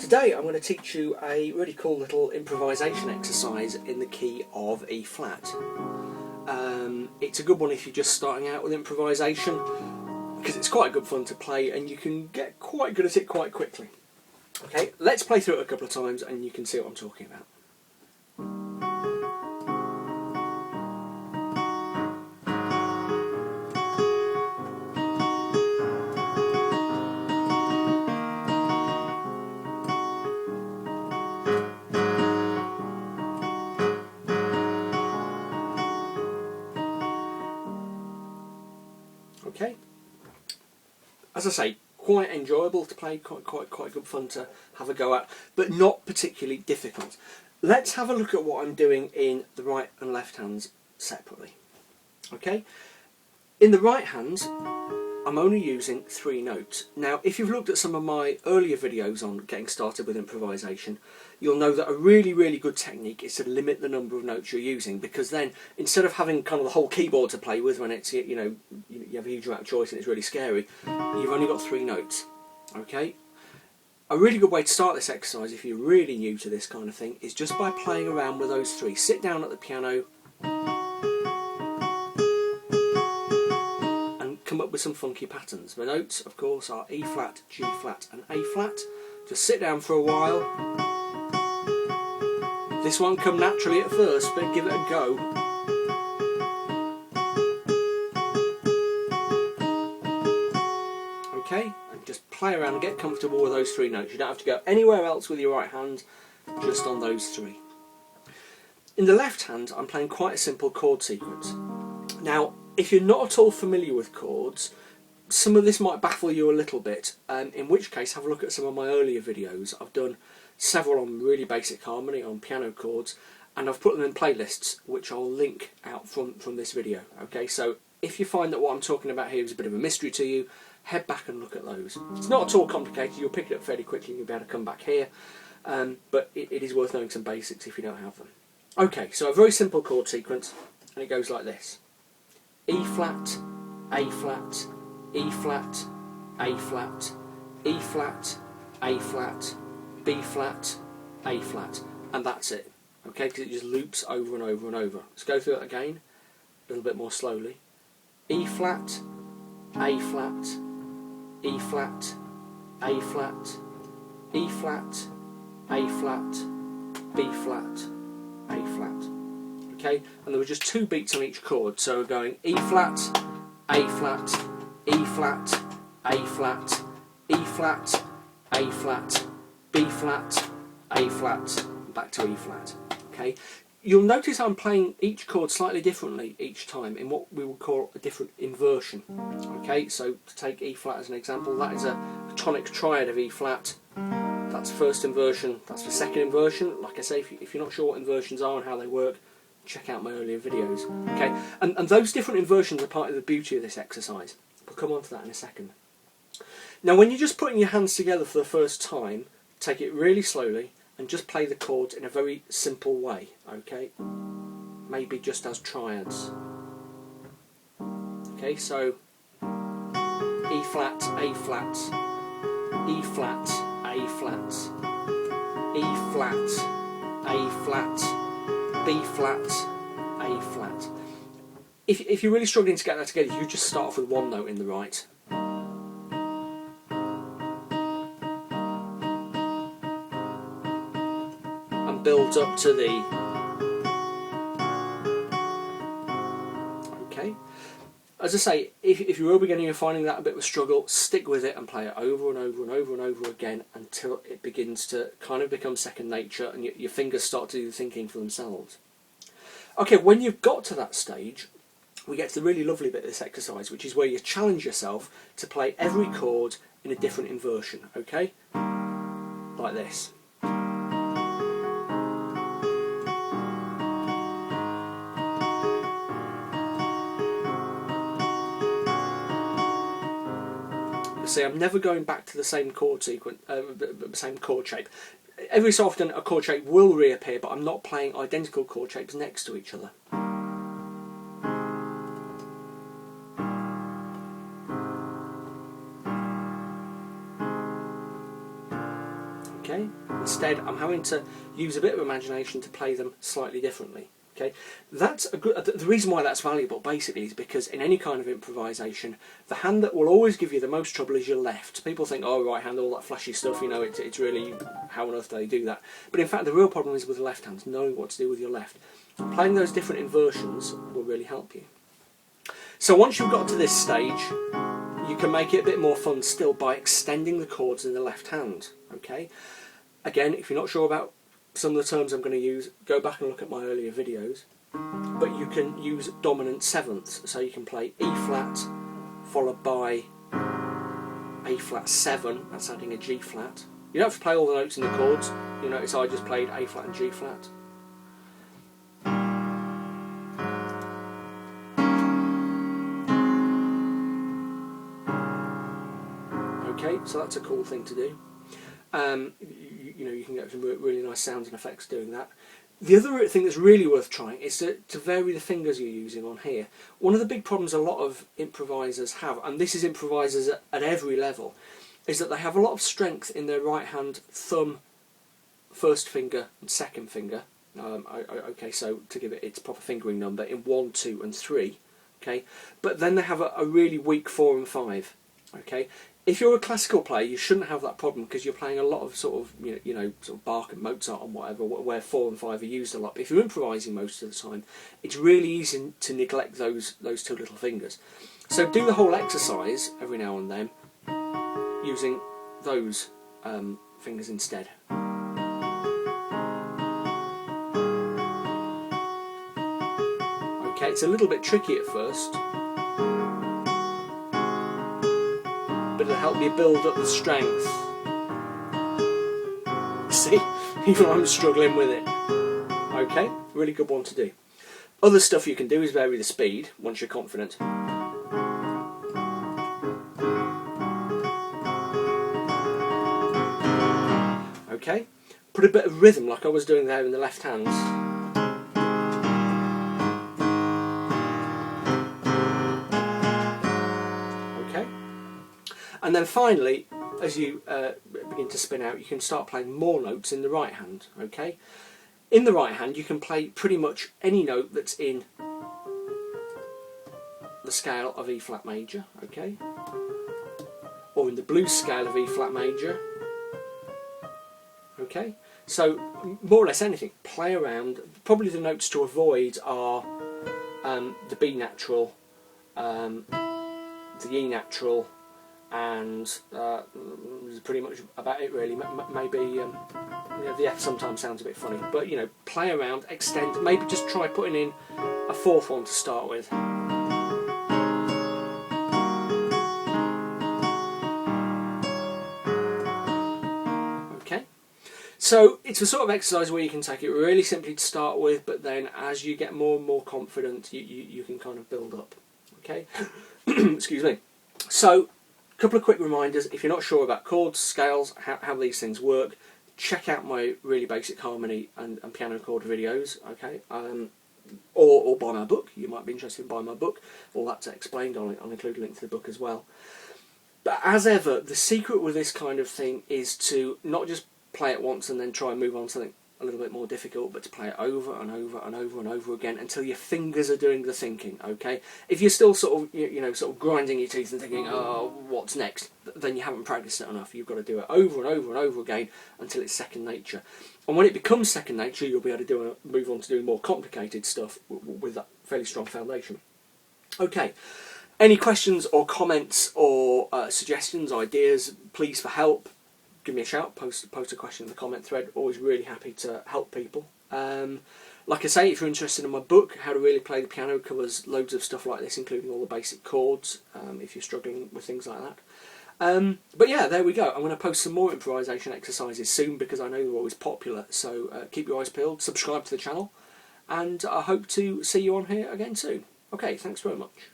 Today I'm going to teach you a really cool little improvisation exercise in the key of E flat. It's a good one if you're just starting out with improvisation, because it's quite good fun to play and you can get quite good at it quite quickly. Okay, let's play through it a couple of times and you can see what I'm talking about. Okay, as I say, quite enjoyable to play, quite good fun to have a go at, but not particularly difficult. Let's have a look at what I'm doing in the right and left hands separately. Okay, in the right hand I'm only using 3 notes. Now if you've looked at some of my earlier videos on getting started with improvisation, you'll know that a really good technique is to limit the number of notes you're using, because then instead of having kind of the whole keyboard to play with when it's, you know, you have a huge amount of choice and it's really scary, you've only got 3 notes. Okay, a really good way to start this exercise if you're really new to this kind of thing is just by playing around with those 3. Sit down at the piano and come up with some funky patterns. The notes, of course, are E flat, G flat and A flat. Just sit down for a while. This won't come naturally at first, but give it a go. Okay, and just play around and get comfortable with those 3 notes. You don't have to go anywhere else with your right hand, just on those 3. In the left hand, I'm playing quite a simple chord sequence. Now, if you're not at all familiar with chords, some of this might baffle you a little bit, in which case have a look at some of my earlier videos. I've done several on really basic harmony, on piano chords, and I've put them in playlists which I'll link out from this video. Okay, so if you find that what I'm talking about here is a bit of a mystery to you, head back and look at those. It's not at all complicated, you'll pick it up fairly quickly and you'll be able to come back here, but it is worth knowing some basics if you don't have them. Okay, so a very simple chord sequence, and it goes like this. E flat, A flat, E flat, A flat, E flat, A flat, B flat, A flat, and that's it. Okay, because it just loops over and over and over. Let's go through it again, a little bit more slowly. E flat, A flat, E flat, A flat, E flat, A flat, B flat, A flat. Okay, and there were just 2 beats on each chord, so we're going E flat, A flat, E flat, A flat, E flat, A flat, B flat, A flat, back to E flat. Okay, you'll notice I'm playing each chord slightly differently each time in what we would call a different inversion. Okay, so to take E flat as an example, that is a tonic triad of E flat. That's first inversion, that's the second inversion. Like I say, if you're not sure what inversions are and how they work, check out my earlier videos. Okay, and those different inversions are part of the beauty of this exercise. We'll come on to that in a second. Now when you're just putting your hands together for the first time, take it really slowly and just play the chords in a very simple way, okay? Maybe just as triads. Okay, so E flat, A flat, E flat, A flat, E flat, A flat, B flat, A flat. If you're really struggling to get that together, you just start off with 1 note in the right. And build up to the... Okay. As I say, if you're beginning and you're finding that a bit of a struggle, stick with it and play it over and over and over and over again until it begins to kind of become second nature and your fingers start to do the thinking for themselves. Okay, when you've got to that stage, we get to the really lovely bit of this exercise, which is where you challenge yourself to play every chord in a different inversion, okay? Like this. See, I'm never going back to the same chord sequence, the same chord shape. Every so often a chord shape will reappear, but I'm not playing identical chord shapes next to each other. Okay? Instead, I'm having to use a bit of imagination to play them slightly differently. Okay? That's a good. The reason why that's valuable, basically, is because in any kind of improvisation, the hand that will always give you the most trouble is your left. People think, oh, right hand, all that flashy stuff, you know, it's really, how on earth do they do that? But in fact, the real problem is with the left hand, knowing what to do with your left. Playing those different inversions will really help you. So once you've got to this stage, you can make it a bit more fun still by extending the chords in the left hand. Okay? Again, if you're not sure about some of the terms I'm going to use, go back and look at my earlier videos. But you can use dominant sevenths, so you can play E flat followed by A flat 7, that's adding a G flat. You don't have to play all the notes in the chords. You notice I just played A flat and G flat. Okay, so that's a cool thing to do. You know, you can get some really nice sounds and effects doing that. The other thing that's really worth trying is to vary the fingers you're using on here. One of the big problems a lot of improvisers have, and this is improvisers at every level, is that they have a lot of strength in their right hand thumb, first finger and second finger. Okay, so to give it its proper fingering number in 1, 2 and 3. Okay, but then they have a really weak 4 and 5. Okay. If you're a classical player, you shouldn't have that problem because you're playing a lot of sort of sort of Bach and Mozart and whatever, where 4 and 5 are used a lot. But if you're improvising most of the time, it's really easy to neglect those two little fingers. So do the whole exercise every now and then using those fingers instead. Okay, it's a little bit tricky at first, but it'll help you build up the strength. See, even I'm struggling with it. Okay, really good one to do. Other stuff you can do is vary the speed once you're confident. Okay, put a bit of rhythm like I was doing there in the left hands. And then finally, as you begin to spin out, you can start playing more notes in the right hand. Okay, in the right hand you can play pretty much any note that's in the scale of E flat major, okay, or in the blues scale of E flat major. Okay, so more or less anything. Play around. Probably the notes to avoid are the B natural, the E natural, and pretty much about it really. Maybe the F sometimes sounds a bit funny, but you know, play around, extend, maybe just try putting in a fourth one to start with. Okay, so it's a sort of exercise where you can take it really simply to start with, but then as you get more and more confident, you can kind of build up. Okay, excuse me. So a couple of quick reminders: if you're not sure about chords, scales, how these things work, check out my really basic harmony and piano chord videos, okay? Or buy my book. You might be interested in buying my book. All that's explained. I'll include a link to the book as well. But as ever, the secret with this kind of thing is to not just play it once and then try and move on to something a little bit more difficult, but to play it over and over and over and over again until your fingers are doing the thinking. Okay, if you're still sort of sort of grinding your teeth and thinking, oh, what's next, then you haven't practiced it enough. You've got to do it over and over and over again until it's second nature. And when it becomes second nature, you'll be able to move on to doing more complicated stuff with that fairly strong foundation. Okay, any questions or comments or suggestions, ideas, pleas for help, give me a shout, post a question in the comment thread. Always really happy to help people. Like I say, if you're interested in my book, How to Really Play the Piano, covers loads of stuff like this, including all the basic chords, if you're struggling with things like that. But yeah, there we go. I'm going to post some more improvisation exercises soon because I know they're always popular, so keep your eyes peeled, subscribe to the channel, and I hope to see you on here again soon. Okay, thanks very much.